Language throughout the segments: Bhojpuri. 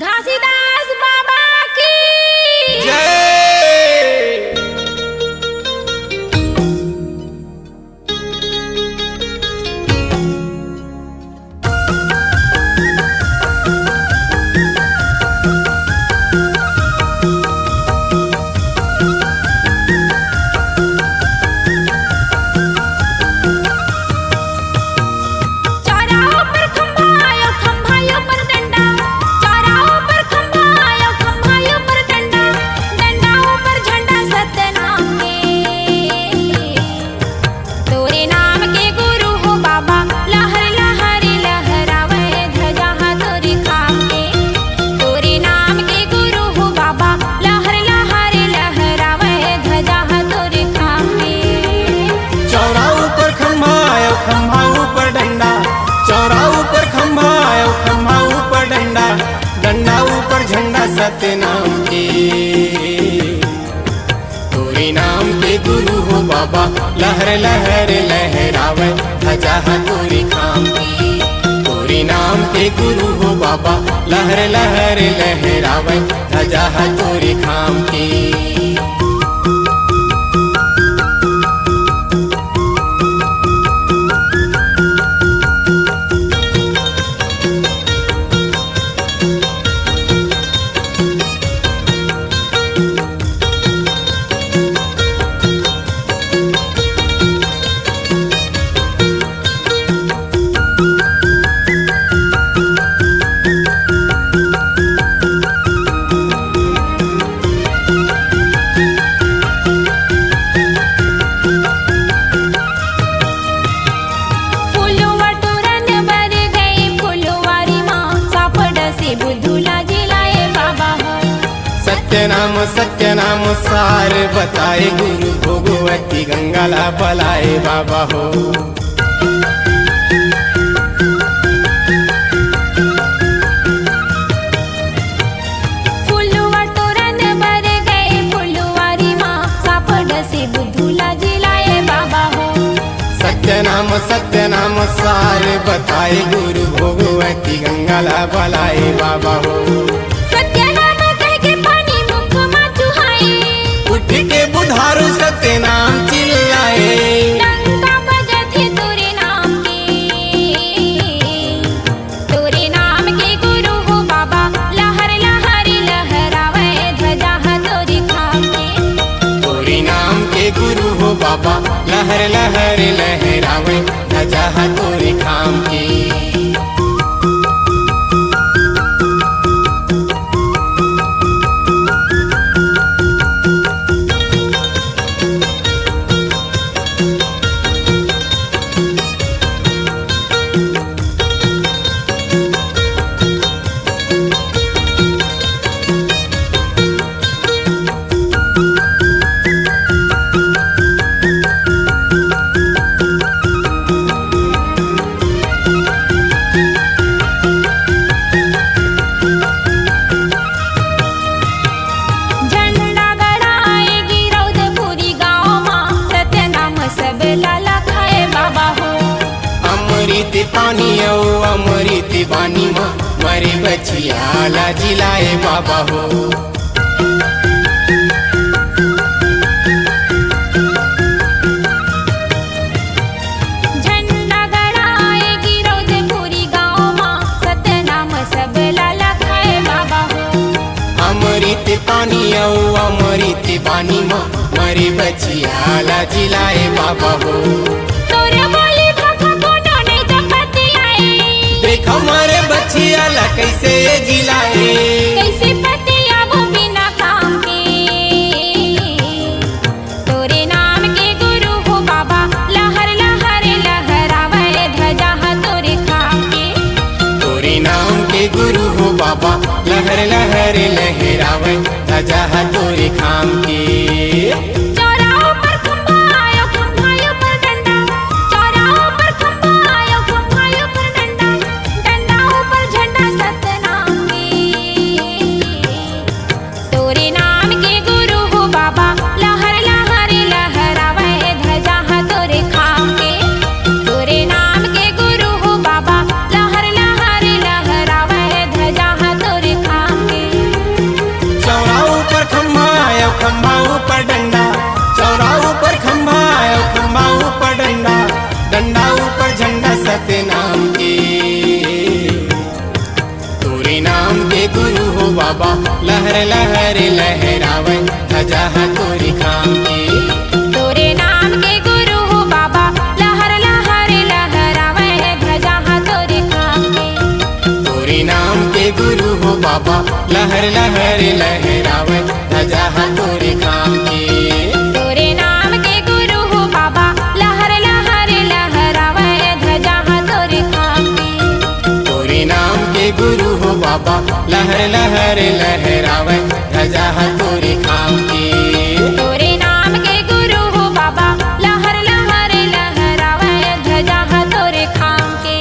घासीदास बाबा की जय। चौराहों पर खंभायो खंभायो पर डंडा, चौराहों पर खंभायो खंभायो पर डंडा, डंडाओं पर झंडा सतनाम के। तोरे नाम के गुरु हो बाबा, लहर लहर लहरावे ध्वजा तोरे खाम के। तोरे नाम के गुरु हो बाबा, लहर लहर लहरावे ध्वजा तोरे खाम के। चौरा ऊपर खंभा आयो खंभा ऊपर डंडा, चौरा ऊपर खंभा आयो खंभा ऊपर डंडा, डंडा ऊपर झंडा सतनाम के। तोरे नाम के गुरु हो बाबा, लहर लहर लहरावे ध्वजा तोरे खाम की। तोरे नाम के गुरु हो बाबा, लहर लहर लहरावे ध्वजा तोरे खाम की। फुलवा तोरण बर गए फुलवारी माँ, सापड़ से बुधुला जिलाए बाबा हो। सत्य नाम सार बताए गुरु भोगवती गंगाला बलाए बाबा हो। फुलवा तोरण बर गए फुलवारी माँ, सापड़ से बुधुला जिलाए बाबा हो। सत्य नाम सार बताए गुरु भोगवती गंगाला बलाए बाबा हो। सत्य नाम कह के पानी मुख में चुहाए, उठ के बुधारू सत्य नाम चिल्लाए। डंका बजथे तोरे नाम के। तोरे नाम के गुरु हो बाबा, लहर लहर लहरावे ध्वजा तोरे खाम के। तोरे नाम के गुरु हो बाबा, लहर लहर लहरावे ध्वजा तोरे खाम की। झंडा गड़ाए गिरौदपुरी गाँव माँ, सत्य नाम सब लाला खाए बाबा हो। अमृत पानी ओ अमृत बानी माँ, मरे बचिया ला जिलाए बाबा हो। झंडा गड़ाए गिरौदपुरी गाँव माँ, सत्य नाम सब लाला खाए बाबा हो। अमृत पानी ओ अमृत बानी माँ, मरे बचिया ला जिलाए बाबा हो। तोरे बोली भाखा कोनो नहीं जपती आए, देख हमारे बचिया ला कैसे ये जिलाए। कैसे पतिया वो बिना काम के। तोरे नाम के गुरु हो बाबा, लहर लहर लहरावे ध्वजा तोरे खाम के। तोरे नाम के गुरु हो बाबा, लहर लहर लहरावे ध्वजा तोरे खाम की। चौराहों पर खंभायो खंभायो पर डंडा, चौराहों पर खंभायो खंभायो पर डंडा, डंडाओं पर झंडा सतनाम के। तोरे नाम के गुरु हो बाबा लहर लहर लहरावे ध्वजा तोरी खाम की। तोरे नाम के गुरु हो बाबा लहर लहर लहरावे ध्वजा तोरे खाम के। तोरी नाम के गुरु हो बाबा लहर लहर लहरावे ध्वजा तोरी खाम की। तोरे नाम के गुरु हो बाबा लहर लहर लहरावे ध्वजा तोरे खाम के। तोरी नाम के गुरु हो बाबा लहर लहर लहरावे ध्वजा तोरी खाम की। तोरे नाम के गुरु हो बाबा लहर लहर लहरावे ध्वजा तोरे खाम के।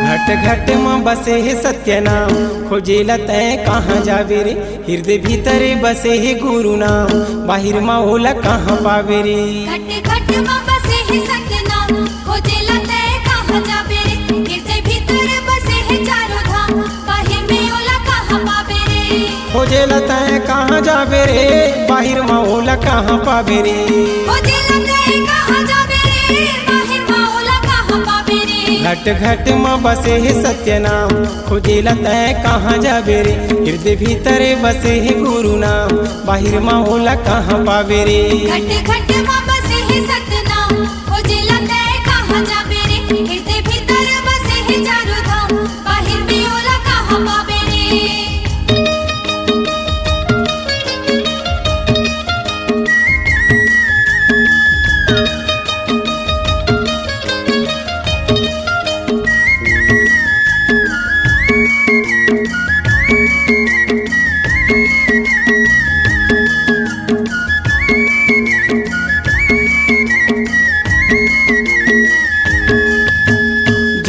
घट घट में बसे है सत्य नाम खोजेला तय कहाँ जावे रे। हृदय भीतर बसे है गुरु नाम बाहिर में होला कहाँ पावे रे। घट घट में बसे है सतनाम खोजेला तय कहाँ जाबे रे। हृदय भीतर बसे है चारों धाम बाहिर में ओला कहाँ पावे रे। खोजेला तय कहाँ जावे रे बाहिर में होला कहाँ पावे रे। खोजेला तय कहाँ जाबे रे बाहिर में ओला कहाँ पावे रे। घट घट में बसे है सत्य नाम खोजेला तय कहाँ जावे रे। हृदय भीतर बसे है गुरु नाम बाहिर में होला कहाँ पावे रे। घट घट में बसे है सतनाम खोजेला तय कहाँ जाबे रे। हृदय भीतर बसे है चारों धाम बाहिर में ओला कहाँ पावे रे।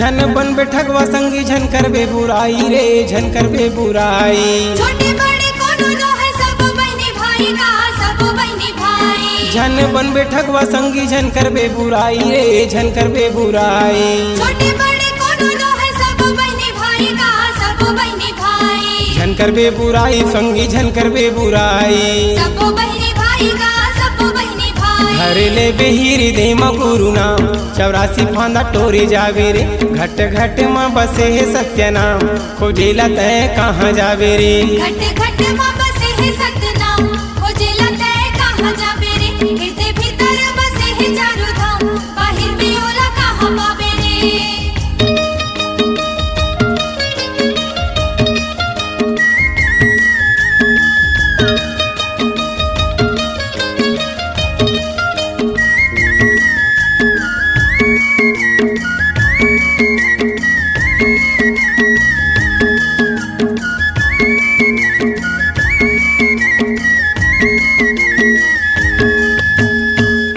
झन बन बैठकवा संगी झन करबे बुराई रे झन करबे बुराई। छोटे बड़े कोनो नो है सब बहनी भाई का सब बहनी भाई। झन बन बैठकवा संगी झन करबे बुराई रे झन करबे बुराई। छोटे बड़े कोनो नो है सब बहनी भाई का सब बहनी भाई। झन करबे बुराई संगी झन करबे बुराई। सब बहनी भाई का सब बहनी भाई। हरे ले बेहिर दे म गुरु नाम 84 फांदा टोरे जावे रे। घट घट में बसे है सत्य नाम खोजेला तय कहाँ जावे रे। घट घट में बसे है सतनाम खोजेला तय कहाँ जाबे रे। हृदय भीतर बसे है चारों धाम बाहिर में ओला कहाँ पावे रे।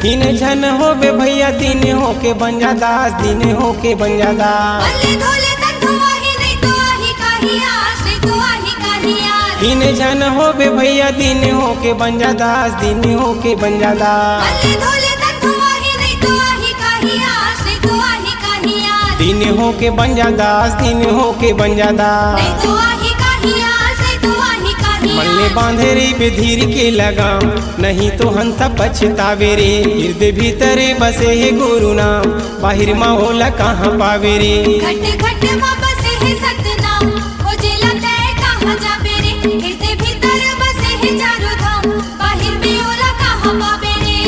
तीन झन होबे भैया दिन होके बन जा दास दिन होके बन जा दास। बल्ले धोले तक धुआही नहीं तो आही काही आस नहीं तो आही काही आस। तीन झन होबे भैया दिन होके बन जा दास दिन होके बन जा दास। बल्ले धोले तक धुआही नहीं तो आही काही आस नहीं तो आही काही आस। दिन होके बन जा दास दिन होके बन जा दास। नहीं तो आही काही आस नहीं तो आही काही मन ले आस। बांधे रे बेधीर के लगाम नहीं तो हंसा पछतावे रे। हृदय भीतर बसे है गुरु नाम बाहिर में होला कहाँ पावे रे। घट घट में बसे है सतनाम खोजेला तय कहाँ जाबे रे। हृदय भीतर बसे है चारों धाम बाहिर में ओला कहाँ पावे रे।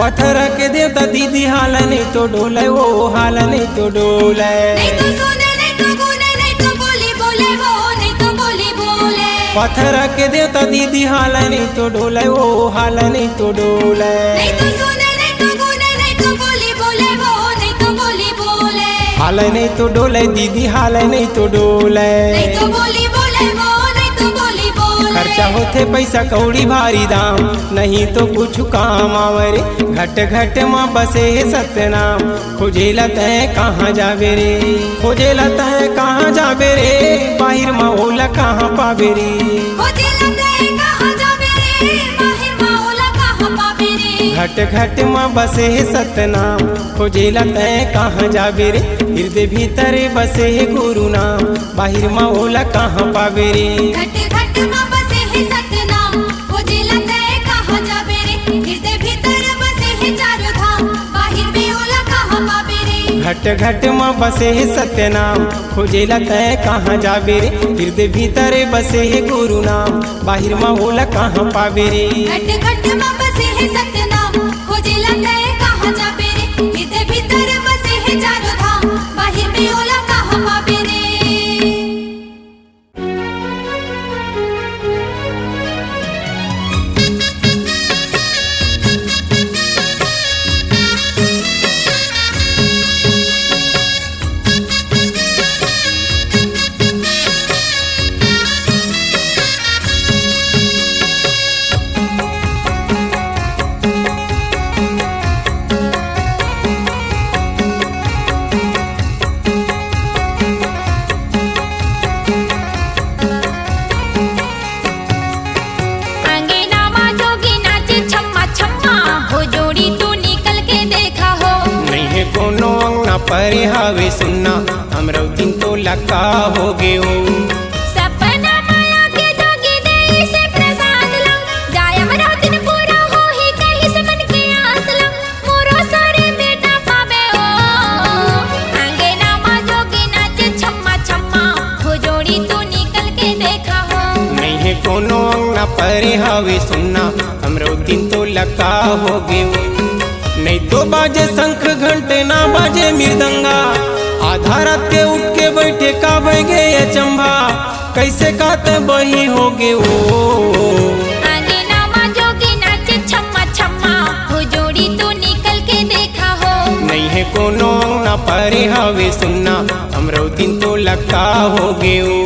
पत्थर के देवता दीदी हाल नहीं तो डोले वो हाल नहीं तो डोले। नहीं तो सुने नहीं तो गुने नहीं तो बोली बोले वो नहीं तो बोली बोले। पत्थर के देवता दीदी हाल नहीं तो डोले वो हाल नहीं तो डोले। नहीं तो सुने नहीं तो गुने नहीं तो बोली हाल नहीं तो डोले दीदी हाल नहीं तो डोले नहीं तो बोली बोले वो नहीं तो बोली बोले खर्चा होते पैसा कौड़ी भारी दाम नहीं तो कुछ काम आवरे घट घट माँ बसे सतनाम खोजे लता है कहाँ जावे रे खोजे लता है कहाँ जावे रे बाहिर माँ ओला कहाँ पावे रे खोजे लता है कहाँ जावे रे बाहिर माँ ओला कहाँ पावे रे घट घट माँ बसे सतनाम खोजे लता है कहाँ जावे रे हृदय भीतर बसे गुरु नाम बाहिर माँ ओला कहाँ पावे रे घट घट माँ बसे है सतनाम खोजे लता है कहाँ जावे रे हृदय भीतर बसे है चारों धाम बाहिर में ओला कहाँ पावे रे घट घट माँ बसे है सत्यनाम खोजे लता है कहाँ जावे रे हृदय भीतर बसे है गुरु नाम बाहिर माँ ओला कहाँ पावे रे घट घट माँ बसे है सतनाम खोजे लता है कहाँ जावे रे हृदय भीतर बसे है चारों धाम बाहिर में ओला कहाँ पावे रे अंगेना माँ जोगी नाचे छम्मा छम्मा हो जोड़ी तू निकल के देखा हो नहीं है कोनो अंगना पर हावे सुनना हमरो दिन तो लका हो गयो सपना माया के जोगी दे से प्रसाद ला जाय मरा दिन पूरा हो ही कहीं से मन के आस ला मोरो सारे बेटा पावे ओ अंगेना माँ जोगी नाचे छम्मा छम्मा हो जोड़ी तू निकल के देखा हो नहीं है कोनो अंगना पर हावे सुनना हमरो दिन तो लका हो गयो नहीं तो बाजे शंख घंटे ना बाजे मृदंगा आधा रात के उठ के बैठे का बगे अचंभा कैसे काते बही हो गे ओ अंगेना माँ जोगी नाचे छम्मा छम्मा हो जोड़ी तू निकल के देखा हो नहीं है कोनो अंगना पर हावे सुनना हमरो दिन तो लका हो गयो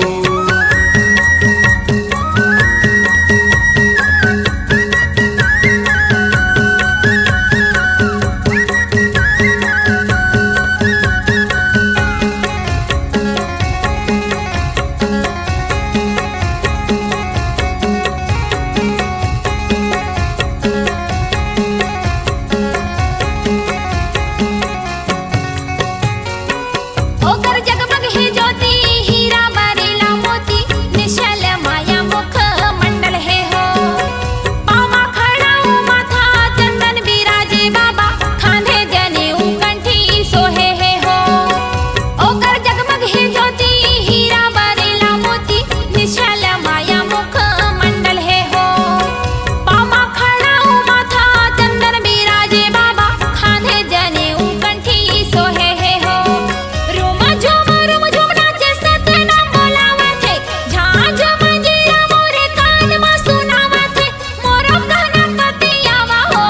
ओकर जगमग है ज्योति हीरा बरेला मोती निश्चल माया मुख मंडल है हो पामा खड़ा माथा चंदन विराजे बाबा खांधे जनेऊ कंठी सोहे है हो ओकर जगमग है ज्योति हीरा बरेला मोती निश्चल माया मुख मंडल है हो पामा खड़ा माथा चंदन विराजे बाबा खांधे जनेऊ कंठी सोहे है हो रूम झूम नाचे सतनाम बोलावा थे झांझ मंजीरा मोरे कान में सुनावा थे मोरो गणपति आवा हो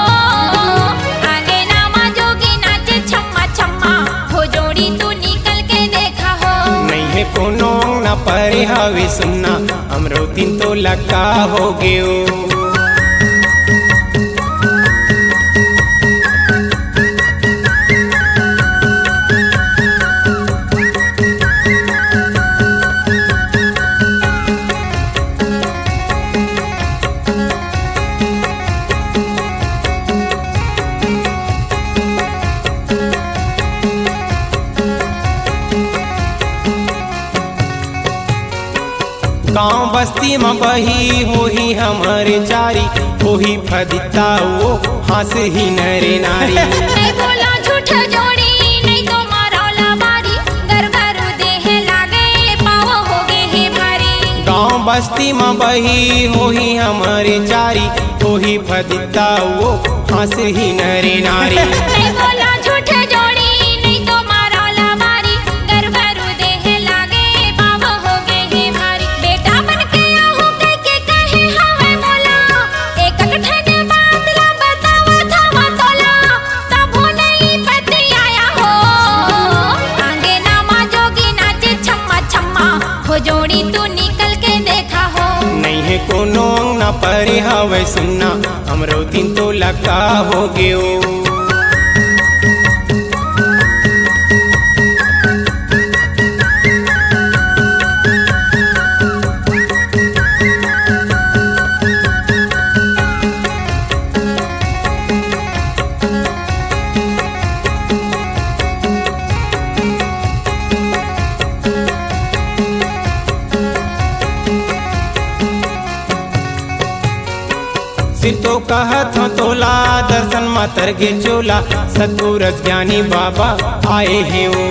अंगेना माँ जोगी नाचे छम्मा छम्मा हो जोड़ी तू निकल के देखा हो नहीं है कोनो अंगना पर हावे सुनना हमरो दिन तो लका हो गयो गाँव बस्ती में बही होही हमारे चारी होही फदिता वो हंस ही नरे नारी नहीं बोला झूठ जोड़ी नहीं तो मारौला बारी घर घर देह लागे पाव हो गए है भारी गाँव बस्ती में बही होही हमारे चारी होही फदिता वो हंस ही नरे नारी नहीं बोला झूठ जोड़ी नहीं तो मारौला बारी घर घर देह लागे पाव हो गए है भारी बेटा बन के आहू के कहे हवे मोला एक ठने बात ला बतावा था तोला तब नहीं पति आया हो अंगेना अंगना परे हवे सुनना हमरो दिन तो लगा हो गयो। सिर तो कहत हो तोला दर्शन मातर गे चोला सतगुरस ज्ञानी बाबा आए हैं वो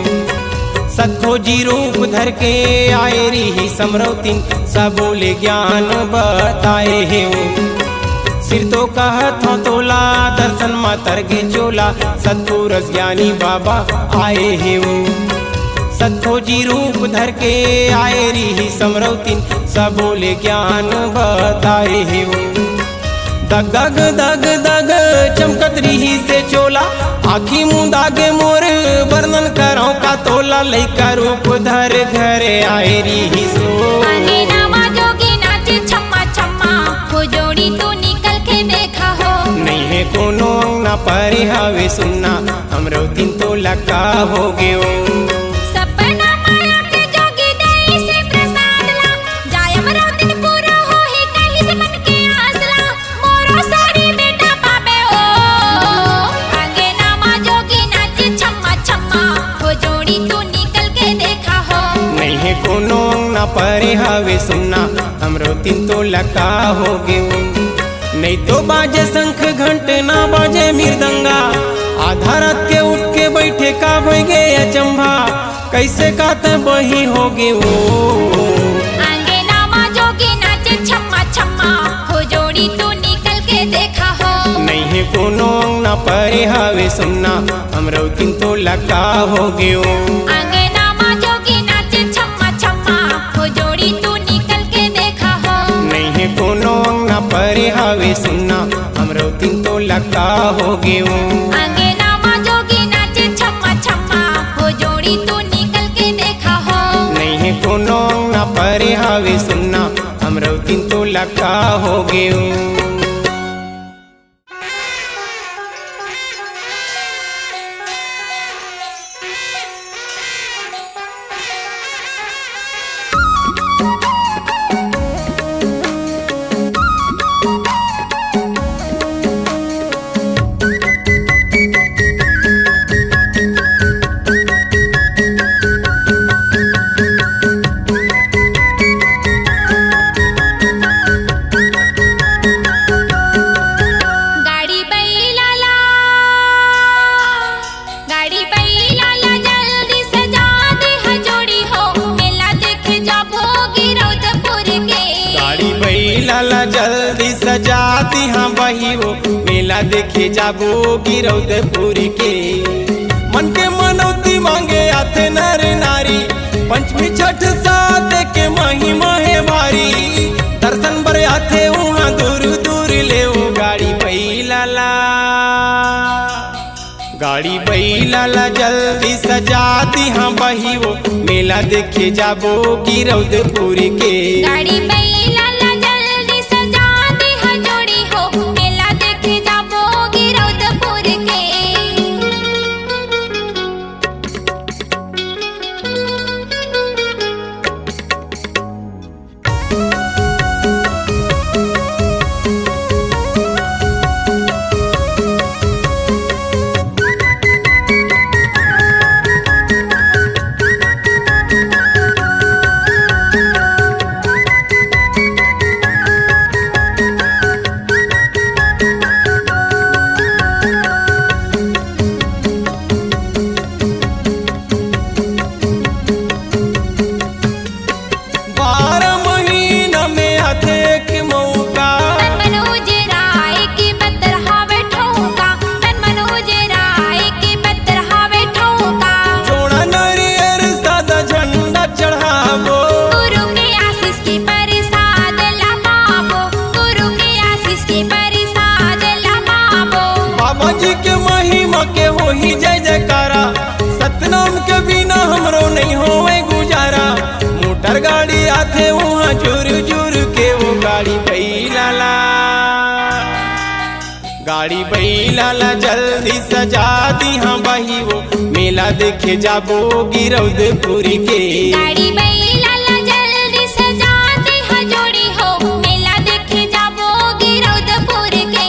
सतखो जी रूप धर के आए री समरौतिन सब बोले ज्ञान बताए हैं वो। सिर तो कहत हो तोला दर्शन मातर गे चोला सतगुरस ज्ञानी बाबा आए हैं वो सतखो जी रूप धर के आए री समरौतिन सब बोले ज्ञान बताए हैं वो। दग दग दग दग चमकत रही से चोला आखी मुँह दागे मोर वर्णन करो का तोला लइका रूप धर घरे आए रही सो। आगे नामा जोगी नाचे छम्मा छम्मा हो जोड़ी तू निकल के देखा हो। नहीं है कोनो अंगना परे हवे सुनना हमरो दिन तो लगा हो गयो। सपना माया के जोगी दई से प्रसाद ला जाय हमरो दिन पूरा हो ही कहीं से मन के आसला मोरो सारी बेटा पाबे ओ। आगे नामा जोगी नाचे छम्मा छम्मा हो जोड़ी तू निकल के देखा हो। नहीं है कोनो अंगना परे हवे सुनना हमरो दिन तो लगा हो गयो। नहीं तो बाजे शंख घंटे ना बाजे मृदंगा आधा रात के उठ के बैठे का भगे अचंभा कैसे कात बही हो गे वो। आगे नामा जोगी नाचे छम्मा छम्मा हो जोड़ी तू निकल के देखा हो। नहीं है कोनो अंगना परे हवे सुनना हमरो दिन तो लगा हो गयो। आगे नामा जोगी नाचे छम्मा छम्मा हो जोड़ी तू निकल के देखा हो। नहीं है कोनो अंगना परे हवे सुनना हमरो दिन तो लगा हो गयो। आगे नामा जोगी नाचे छम्मा छम्मा हो जोड़ी तू निकल के देखा हो। नहीं है कोनो अंगना परे हवे सुनना हमरो दिन तो लगा हो गयो। जल्दी सजा दी हाँ बही वो मेला देखे जाबो गिरौदपुर के। मन के मनौती मांगे आथे नर नारी पंचमी छठ साथ के महिमा है भारी दर्शन बर आथे वहाँ दूर दूर ले वो गाड़ी बैलाला जल्दी सजा दी हाँ बही वो मेला देखे जाबो गिरौदपुर के। गाड़ी बैलाला जल्दी सजा दी हाँ जोड़ी हो मेला देखे जाबो गिरौदपुर के। गाड़ी आथे वहाँ जुर जुर के वो गाड़ी बैलाला बैलाला जल्दी सजा दी हाँ बही वो मेला देखे जाबो गिरौदपुर के। गाड़ी बैलाला जल्दी सजा दी हा जोड़ी हो मेला देखे जाबो गिरौदपुर के।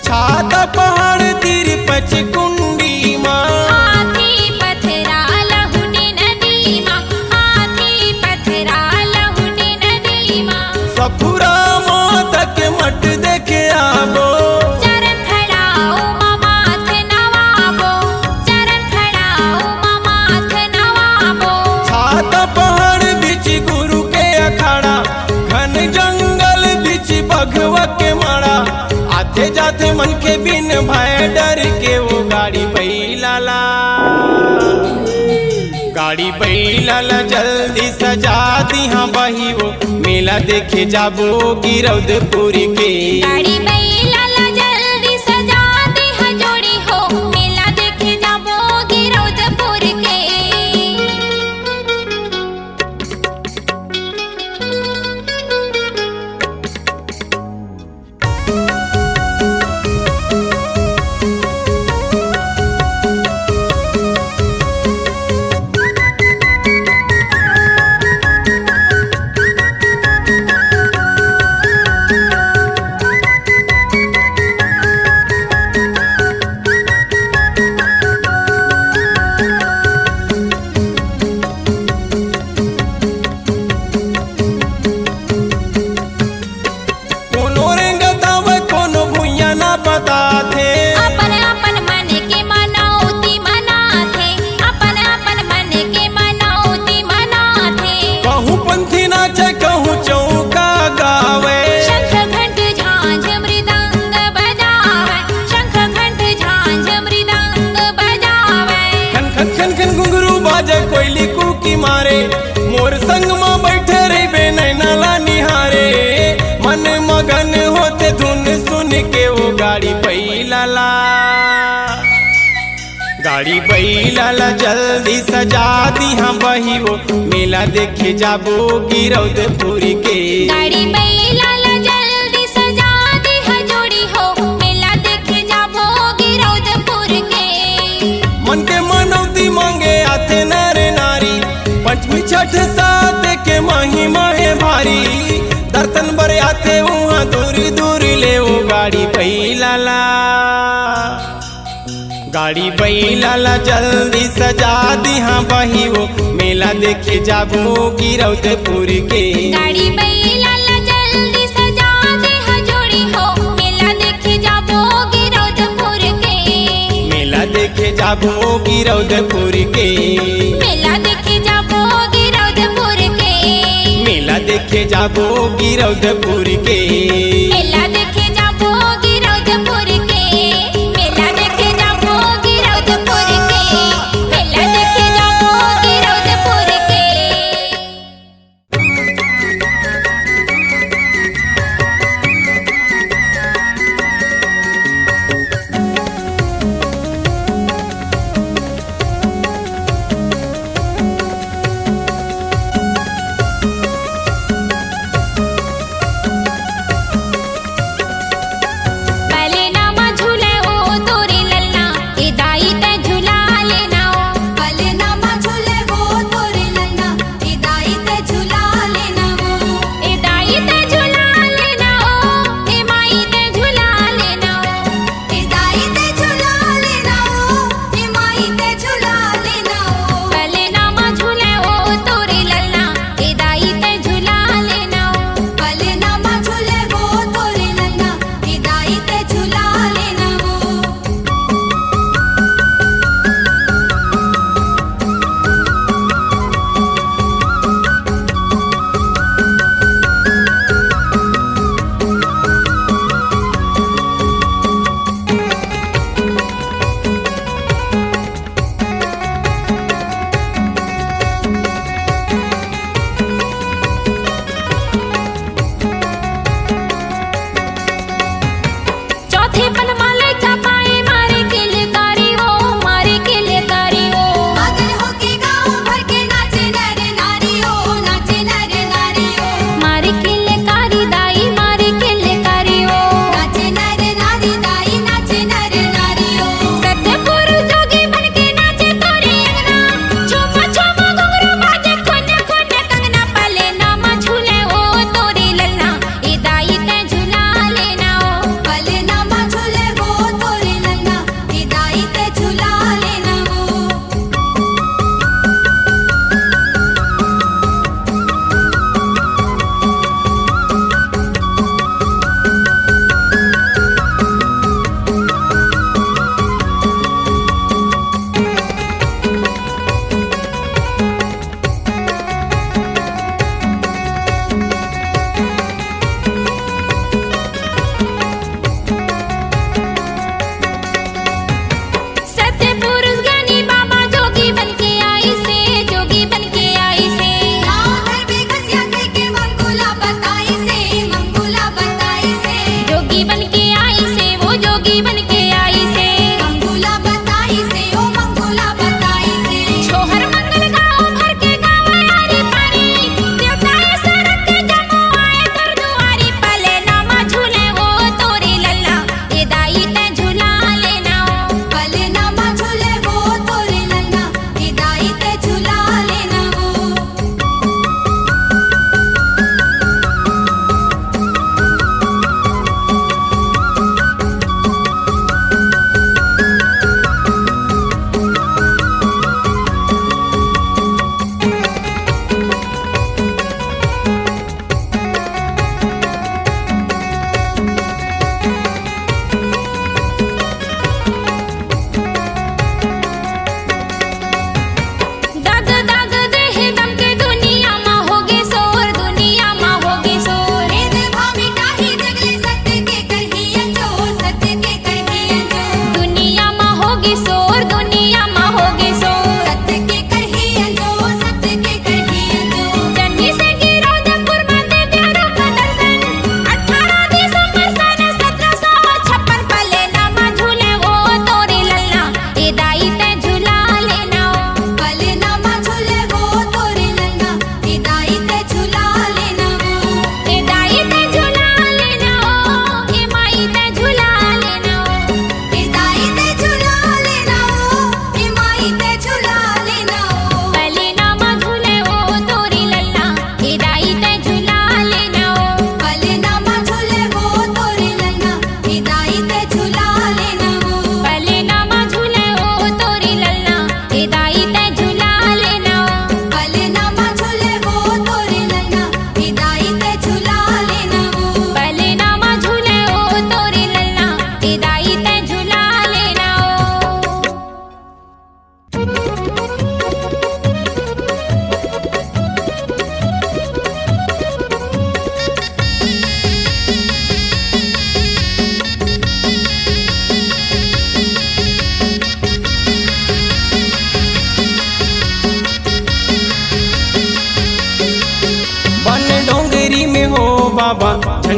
छाता पहाड़ तीर पचकुंडी माँ हाथी पथरा लहुडी नदी माँ हाथी पथरा लहुडी नदी माँ। सफुरा माता के मठ देखे आबो चरण खड़ाओ मामाथ नवाबो चरण खड़ाओ मामाथ नवाबो। छाता पहाड़ बीच गुरु के अखाड़ा घन जंगल बीच बघवा के माड़ा आते जाते मन के बिन भय डर के वो गाड़ी बैलाला जल्दी सजा दी हाँ बही वो मेला देखे जाबो गिरौदपुर के। गाड़ी बैलाला जल्दी सजा दी हा जोड़ी हो मेला देखे जाबो गिरौदपुर के। कोनो रेंगतावे कोनो भुइया ना पता थे अपन अपन मन के मनौती मनाथे अपन अपन मन के मनौती मनाथे। कहूँ पंथी नाचे कहूँ चौका गावे शंख घंट झांझ मृदंग बजावे शंख घंट झांझ मृदंग बजावे। खन खन खन खन घुंघरू बाजे कोयली कुकी मारे मोर संग में बैठे रे बे नैनाला निहारे मन मगन होते धुन सुन के वो गाड़ी बैलाला जल्दी सजा दी हाँ बही वो मेला देखे जाबो गिरौदपुर के। गाड़ी बैलाला जल्दी सजा दी हा जोड़ी हो मेला देखे जाबो गिरौदपुर के। मन के मनौती मांगे आते नर नारी पंचमी छठ सात के महिमा है भारी दर्शन बर आते वहाँ दूर दूर ले वो गाड़ी बैलाला जल्दी सजा दी हाँ बही वो मेला देखे जाबो गिरौदपुर के। गाड़ी बैलाला जल्दी सजा दी हा जोड़ी हो मेला देखे जाबो गिरौदपुर के। मेला देखे जाबो गिरौदपुर के। मेला देखे जाबो गिरौदपुर के। मेला देखे जाबो गिरौदपुर के। मेला देखे जाबो गिरौदपुर के। मेला देखे जाबो गिरौदपुर के। मेला देखे जाबो गिरौदपुर के।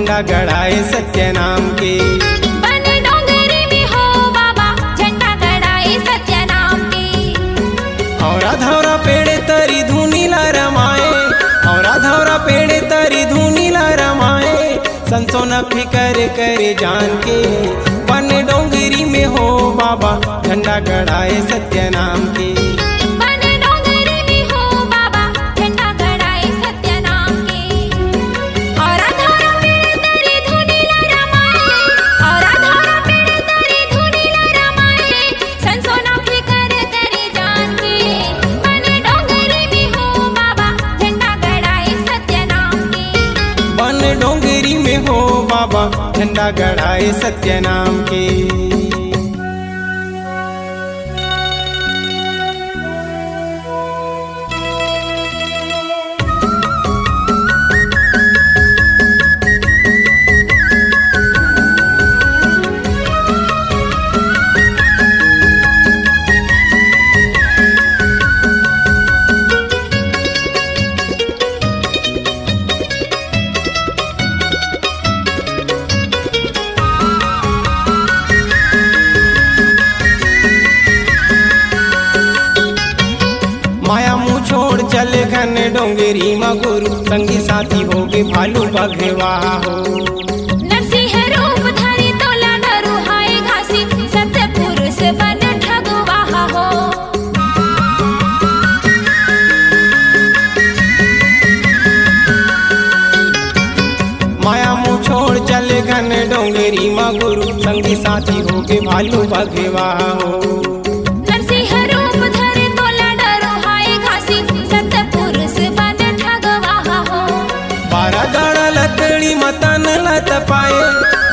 झंडा गड़ाए सत्य नाम के। बन डोंगरी में हो बाबा झंडा गड़ाए सत्य नाम के। औरा धौरा पेड़े तरी धुनीला रमाए, औरा धौरा पेड़े तरी धुनीला रमाए, संतो न फिकर करे जान के। बन डोंगरी में हो बाबा झंडा गड़ाए सत्य नाम के। बन डोंगरी में हो बाबा झंडा गड़ाए सत्य नाम के। और धौरा पेड़े तरी धुनीला रमाए, और धौरा पेड़े तरी धुनीला रमाए, संतो न फिकर करे जान के। बन डोंगरी में हो बाबा झंडा गड़ाए सत्य नाम के। बन डोंगरी में हो बाबा झंडा गड़ाए सत्य नाम के। माया मुँह छोड़ चले घन डोंगरी मा गुरु, संगी साथी हो गे भालू बघेवा हो। नरसिंह रूप धारी तोला डरू हाय घासी, सत्य पुरुष बन ठगुआ हो। माया मुँह छोड़ चले घन डोंगरी मा गुरु, संगी साथी हो गे भालू बघेवा हो। नरसिंह रूप धारी तोला डरू हाय घासी, सत्य पुरुष बन ठगुआ हो। 12 गड़ लकड़ी मतन लत पाए,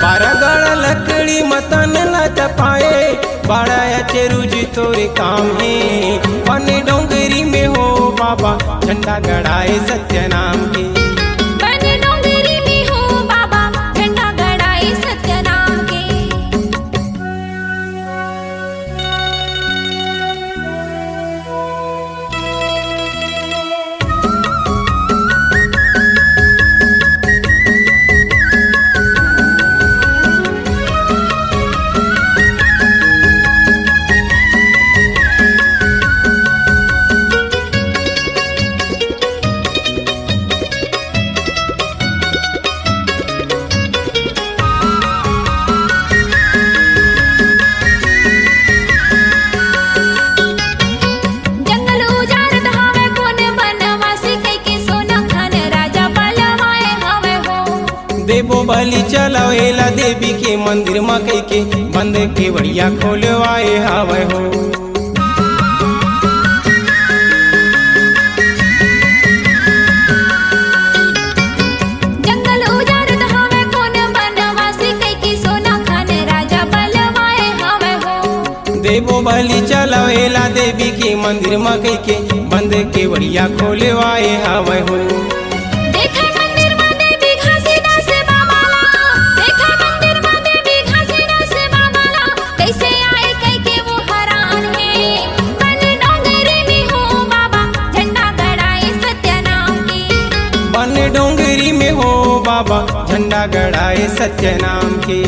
12 गड़ लकड़ी मतन लत पाए, बड़ा चेरुज तोरे काम है। बन डोंगरी में हो बाबा झंडा गड़ाए सत्य नाम के। बन डोंगरी में हो बाबा झंडा गड़ाए सत्य नाम के। जंगल उजाड़त हवे कोन बनवासी, कई के सोना खान राजा बलवाए हवे हो। देवो बलि चलावेला देवी के मंदिर में कई के, बंद के बढ़िया खोलवाए हवे हो। जंगल उजाड़त हवे कोन बनवासी, कई के सोना खान राजा बलवाए हवे हो। देवो बलि चलावेला देवी के मंदिर में कई के, बंद के बढ़िया खोलवाए हवे हो। देखे मंदिर में देवी घासीदास बाबाला, देखे मंदिर में देवी घासीदास बाबाला, कैसे आए कई के वो हैरान है। बन डोंगरी में हो बाबा झंडा गड़ाए सत्य नाम के। बन डोंगरी में हो बाबा झंडा गड़ाए सत्य नाम के।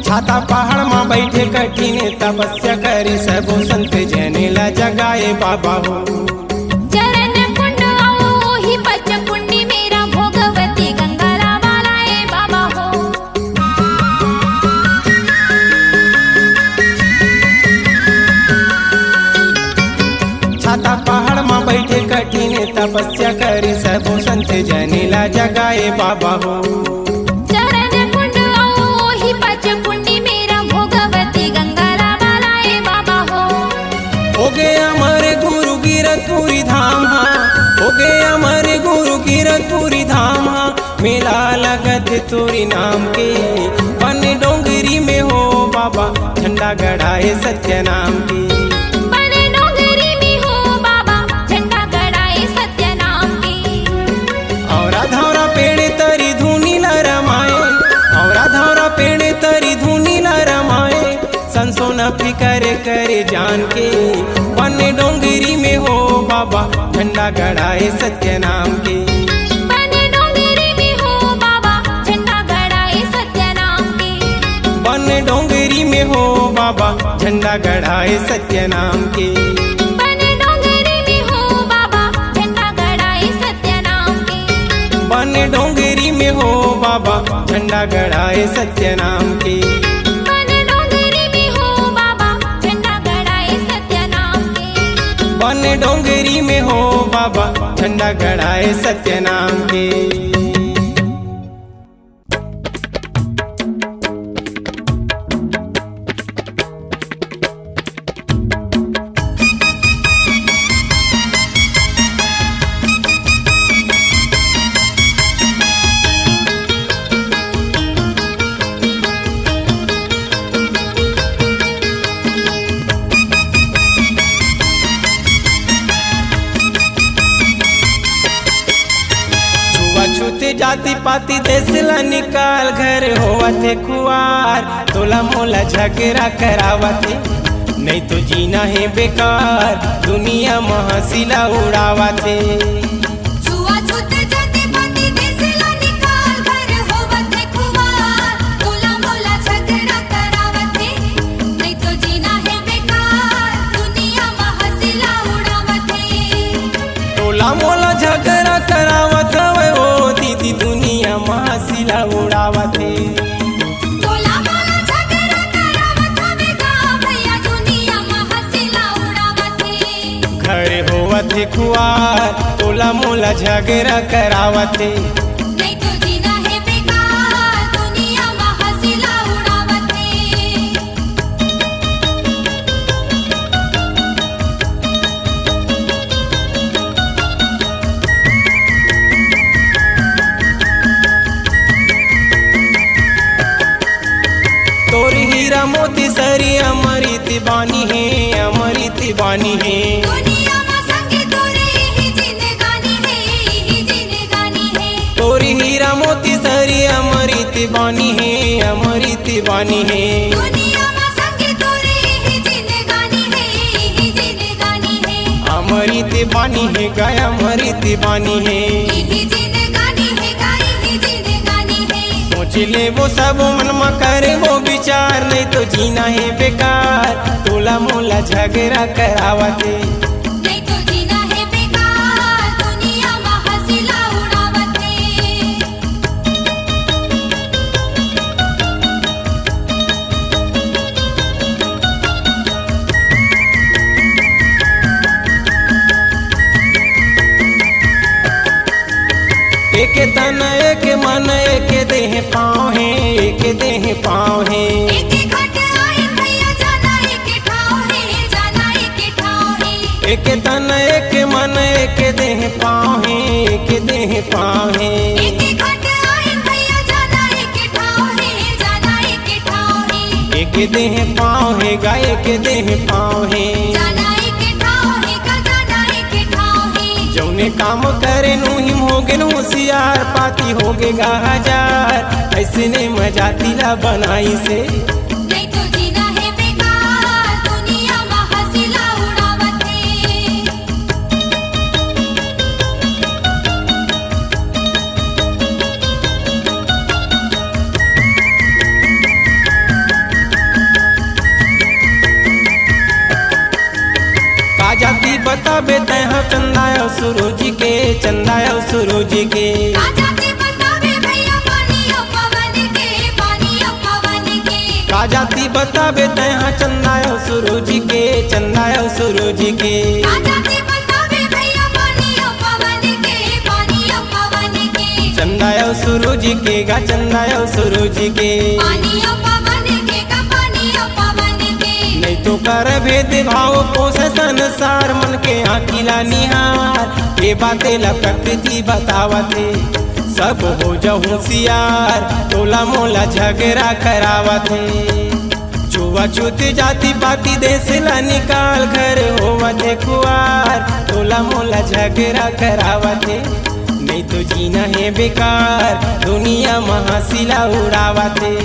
छाता पहाड़ में बैठे कठिन तपस्या करे, सबो संत जनेला जगाए बाबा हो। चरण कुंड आओ ही बच कुंडी, मेरा भोगवती गंगा लावालाए बाबा हो। छाता पहाड़ में बैठे कठिन तपस्या करे, सबो संत जनेला जगाए बाबा हो। चरण कुंड आओ ही बच कुंडी, मेरा भोगवती गंगा लावालाए बाबा हो। हो गए हमारे गुरु गिरतपुरी धाम, हाँ हो मेला लगत तोरी नाम के बन डोंगरी में हो बाबा झंडा गड़ाए सत्य नाम के बड़े डोंगरी में हो बाबा झंडा गड़ाए सत्य नाम के और धौरा पेड़ तरी धुनी ल रमाए और धौरा पेड़ तरी धुनी ल रमाए संसो न फिकर करे जान के बन डोंगरी में हो बाबा झंडा गड़ाए सत्य नाम के बड़े डोंगरी में हो बाबा झंडा गड़ाए सत्य नाम के बन डोंगरी में हो बाबा झंडा गड़ाए सत्य नाम के बड़े डोंगरी में हो बाबा झंडा गड़ाए सत्य नाम के बन डोंगरी में हो बाबा झंडा गड़ाए सत्य नाम के बड़े डोंगरी में हो बाबा झंडा गड़ाए सत्य नाम के बन डोंगरी में हो बाबा झंडा गड़ाए सत्य नाम के छूते जाति पाति देसला निकाल घर होवते खुआर तोला मोला झगड़ा करावते नहीं तो जीना है बेकार दुनिया महसिला उड़ावते छुआछूत जाति पाति देसला निकाल घर होवते खुआर तोला मोला झगड़ा करावते नहीं तो जीना है बेकार दुनिया महसिला उड़ावते तोला मोला झगड़ा करावत हवे ओ दीदी दुनिया महसिला उड़ावते तोला मोला झगड़ा करावत हवे गा भैया दुनिया महसिला उड़ावते घर होवते खुआर तोला मोला झगड़ा करावते नहीं तो जीना है बेकार दुनिया महसिला उड़ावते तोर हीरा मोती सरी अमृत बानी है अमृत बानी है दुनिया में संगे तोरे ही जिंदगानी है ही जिंदगानी है तोर हीरा मोती सरी अमृत बानी है अमृत बानी है दुनिया में संगे तोरे ही जिंदगानी है ही जिंदगानी है अमृत बानी है गया अमृत बानी है ही जिंदगानी है गाई ही जिंदगानी है सोच ले वो सब मन में करे वो विचार नहीं तो जीना है बेकार तोला मोला झगड़ा करावते नहीं तो जीना है बेकार दुनिया महसिला उड़ावते एक तन एक मन एक देह पाँव है एक देह पाँव है एक घट आए भैया जाना एक ठाव है जाना एक ठाव है एक तन एक मन एक देह पाँव है एक देह पाँव है एक घट आए भैया जाना एक ठाव है जाना एक ठाव है एक देह पाँव है गा एक देह पाँव है जाना एक ठाव है का जाना एक ठाव है जौने काम करे नु हिम होगे न होशियार पाती होगे गा हजार ऐसे ने मजातिला बनाई से नहीं तो जीना है बेकार दुनिया महसिला उड़ावते का जाति बताबे तह चंदायो सूरज के चंदायो सूरज के का जाति बतावे भैया पानी ओ पवन के पानी ओ पवन के का जाति बताबे तह चंदायो सूरज के चंदायो सूरज के का जाति बतावे भैया पानी ओ पवन के पानी ओ पवन के चंदायो सूरज के गा चंदायो सूरज के पानी ओ पवन के का पानी ओ पवन के नहीं तो कर भेद भाव पोस संसार मन के आखिला निहार ये बातें ला प्रकृति बतावते सब हो जा होशियार, तोला मोला झगड़ा करावत है। छुआछूत जाति पाति देश ला निकाल घर होवत है कुआर, तोला मोला झगड़ा करावत है। नहीं तो जीना है बेकार, दुनिया महासिला उड़ावत है।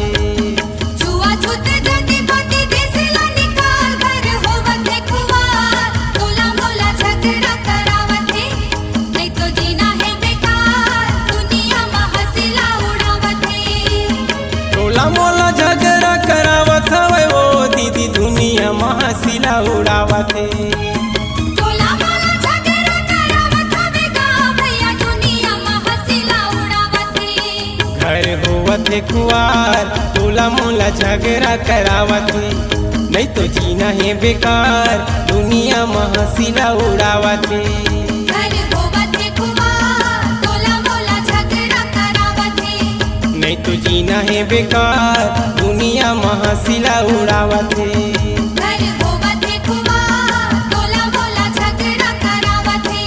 छुआछूत जाति पाति देश ला निकाल घर होवत है कुआर, तोला मोला झगड़ा करावत है। नहीं तो जीना है बेकार, दुनिया महासिला उड़ावत है। तोला मोला झगड़ा करावत हवे वो दीदी, दुनिया महासिला उड़ावत है। तोला मोला झगड़ा करावत हवे का भैया, दुनिया महासिला उड़ावत है। घर होवत है कुआर, तोला मोला झगड़ा करावत है। नहीं तो जीना है बेकार, दुनिया महासिला उड़ावत है। घर होवत है कुआर, तोला मोला झगड़ा करावत है। नहीं तो जीना है बेकार, दुनिया महासिला उड़ावत है। घर होवत है कुआर, तोला मोला झगड़ा करावत है।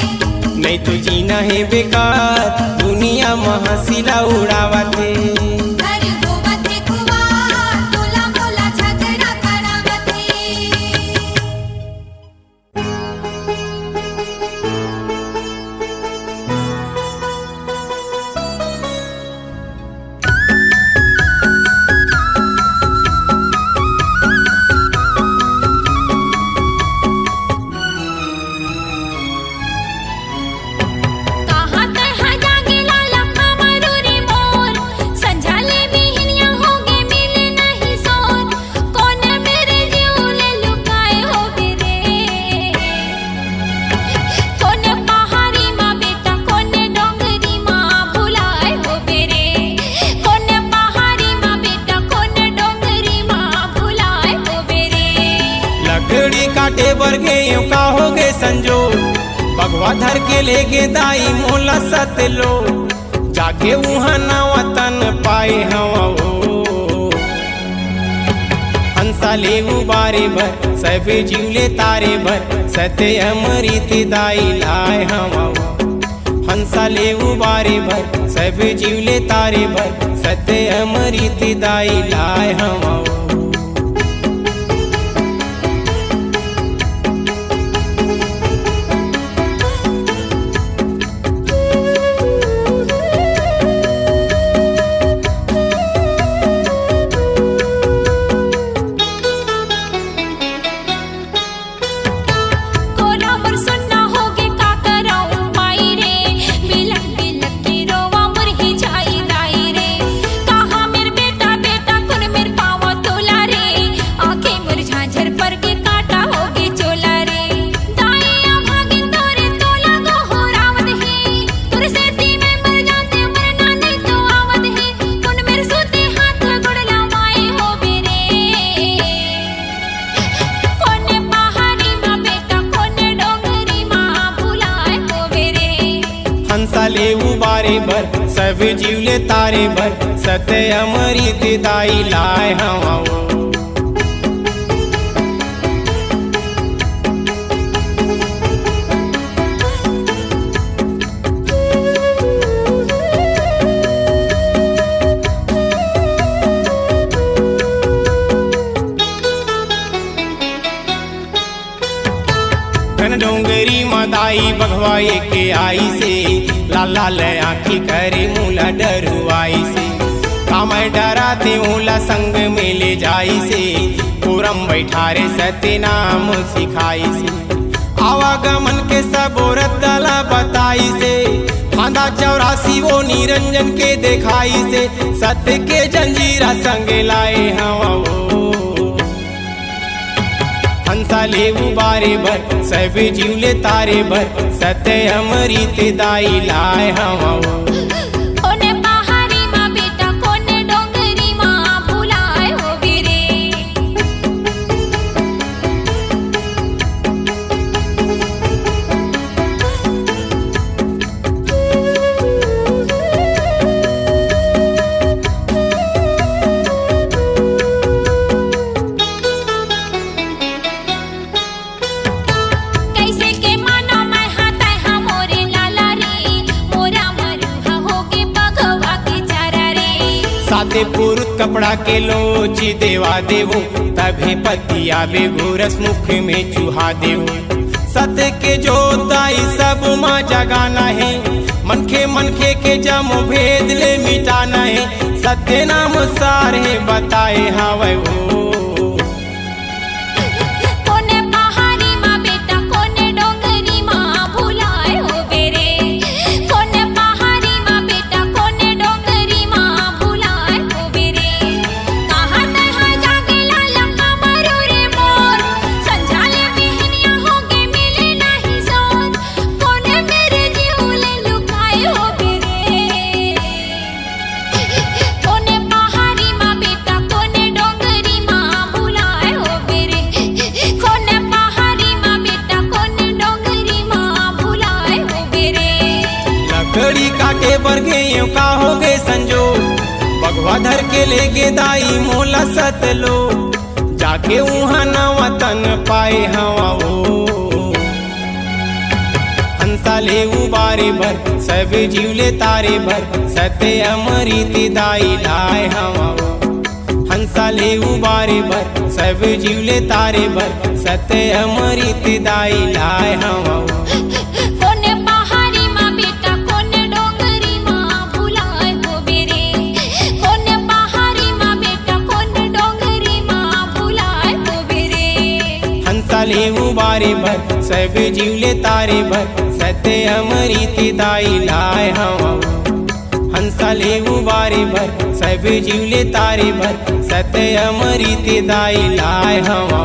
नहीं तो जीना है बेकार, दुनिया महासिला उड़ावत है। घर होवत है कुआर, तोला मोला झगड़ा करावत है। कहाँ तहाँ जागे लाला हमारो रे मोर, संझाले बिहनिया होगे मिले नहीं सोर। कोने मेरे जीवले लुकाए हो बेरे, कोने पहाड़ी माँ बेटा कोने डोंगरी माँ भुलाए हो बेरे। कोने पहाड़ी माँ बेटा कोने डोंगरी माँ भुलाए हो बेरे। लकड़ी काटे बर गए का हो गए संजोग, बगवा धर के ले गे दाई मोला सत लो। जाके उहाँ ना वतन पाए हवा हो, हंसा ले उबारे भर सब जीवले तारे भर, सत्य अमृत दाई लाए हवा हो। हंसा ले उबारे भर सब जीवले तारे भर, सत्य अमृत दाई लाए हवा हो। कोला मोर सुनना होगे का कराऊं माई रे, बिलक बिलक के रोवा मोर ही जाई दाई रे। कहाँ मेर बेटा बेटा कुन मेर पावा तोला रे, आंखें मोर झांझर पर के काटा होगे चोला रे। दाइया भागिन तोरे तोला गो हो रावत है, तुर सेती में मर जाते मरना नहीं तो आवत है। कुन मेर सूते हाथ गुड़ला माई हो बेरे, कोने पहाड़ी माँ बेटा कोने डोंगरी माँ भुलाए हो बेरे। हंसा ले उबारे भर सब जीवले तारे भर, सत्य अमृत दाई लाए हवा हो। घन डोंगरी मदाई बघवाए के आई से, लाल लाल आँखी करे मूला डरुआई से। काम डराते ओला संग में ले जाई से, पूरम बैठारे सत्य नाम सिखाई से। आवागमन के सब औरत दला बताई से, फांदा 84 वो निरंजन के देखाई से। सत्य के जंजीरा संग लाए हवा हो, हंसा ले उबारे भर सब जीवले तारे भर, सत्य अमृत दाई लाए हवा हो। कोने पहाड़ी माँ बेटा कोने डोंगरी माँ भुलाए हो बेरे। कैसे के मानो मैं हाथ है मोरे लाला रे, मोरा मरू हाथे पुरुत कपड़ा के लोची देवा देवो तभे पतिया बेगोरस मुख में चूहा देवो सत्य के जोताई सब माँ जगाना है मनखे के जम भेद ले मिटाना है सत्य नाम सारे बताए हावे वो कोने पहाड़ी माँ बेटा कोने डोंगरी माँ भुलाए हो बेरे कोने पहाड़ी माँ बेटा कोने डोंगरी माँ भुलाए हो बेरे कहाँ तहाँ जागेला लंका मरो रे मोर संझाले बिहनिया होगे मिले नहीं जोर कोने मेरे जीवले लुकाए हो बेरे कोने पहाड़ी माँ बेटा कोने डोंगरी माँ भुलाए हो बेरे कोने पहाड़ी माँ बेटा कोने डोंगरी माँ भुलाए हो बेरे लकड़ी काटे बर गए का हो गए संजोग बगवा धर के ले गे दाई मोला सतलो जाके उहाँ न वतन पाए हवा वो हंसाले उबारे भर सब जीवले तारे भर सत्य अमृत दाई लाए हवा वो हंसाले उबारे भर सब जीवले तारे भर सत्य अमृत दाई लाए हवा वो कोने पहाड़ी माँ बेटा कोने डोंगरी माँ भुलाए हो बेरे कोने पहाड़ी माँ बेटा कोने डोंगरी माँ भुलाए हो बेरे हंसाले उबारे भर सब जीवले तारे भर सत्य अमृत दाई लाए हवा हंसाले उबारे भर सब जीवले तारे भर सत्य अमृत दाई लाए हवा